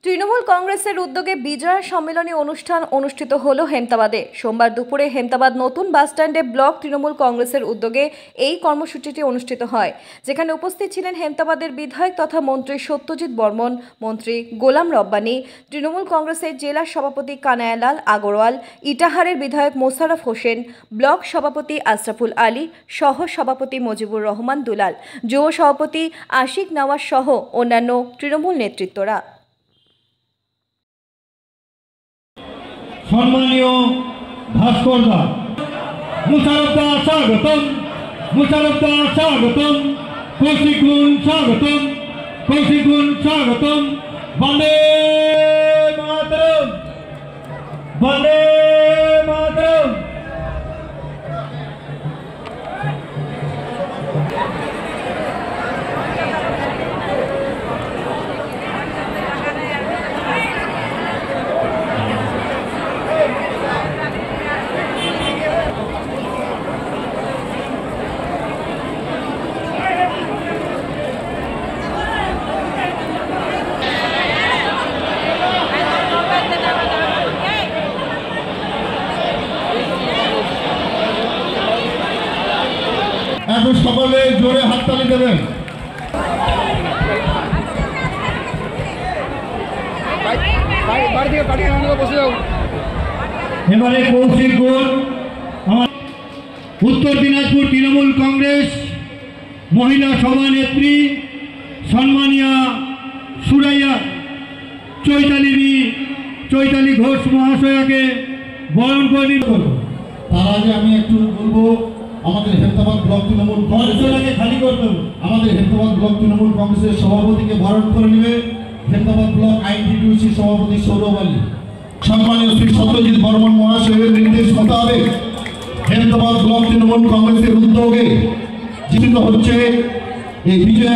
তৃণমূল কংগ্রেসের উদ্যোগে বিজয়া সম্মেলনী অনুষ্ঠান অনুষ্ঠিত হলো হেমতাবাদে। সোমবার দুপুরে হেমতাবাদ নতুন বাসস্ট্যান্ডে ব্লক তৃণমূল কংগ্রেসের উদ্যোগে এই কর্মসূচিটি অনুষ্ঠিত হয়, যেখানে উপস্থিত ছিলেন হেমতাবাদের বিধায়ক তথা মন্ত্রী সত্যজিৎ বর্মন, মন্ত্রী গোলাম রব্বানী, তৃণমূল কংগ্রেসের জেলা সভাপতি কানায়ালাল আগরওয়াল, ইটাহারের বিধায়ক মোশাররফ হোসেন, ব্লক সভাপতি আশরাফুল আলী, সহ সভাপতি মুজিবুর রহমান দুলাল, যুব সভাপতি আশিক নওয়াজ সহ অন্যান্য তৃণমূল নেতৃত্বরা। সম্মানীয় ভাস্করদা, মুশাররফদা স্বাগতম, মুশাররফদা স্বাগতম, কৌশিকুন স্বাগতম, কৌশিকুন স্বাগতম। বন্দে মাতরম, বন্দে মাতরম। এখন সকলে জোরে হাততালি দেবেন। এবারে কৌশিকগঞ্জ আমার উত্তর দিনাজপুর তৃণমূল কংগ্রেস মহিলা সভানেত্রী সম্মানীয় সুরাইয়া চৈতালি ঘোষ মহাশয়াকে বরণ করে দিল। তার আগে আমি একটু বলবো, আমাদের হেমতাবাদ ব্লক তৃণমূল কংগ্রেসের খালি করতে হবে। আমাদের হেমতাবাদ ব্লক তৃণমূল কংগ্রেসের সভাপতিকে বরণ করে নেবে হেমতাবাদ ব্লক আইনটিটিউসি সভাপতি সৌরভ আলী। সম্মানীয় শ্রী সত্যজিৎ বর্মন মহাশয়ের নির্দেশ মোতাবেক হেমতাবাদ ব্লক তৃণমূল কংগ্রেসের উদ্যোগে জীবিত হচ্ছে এই বিজয়া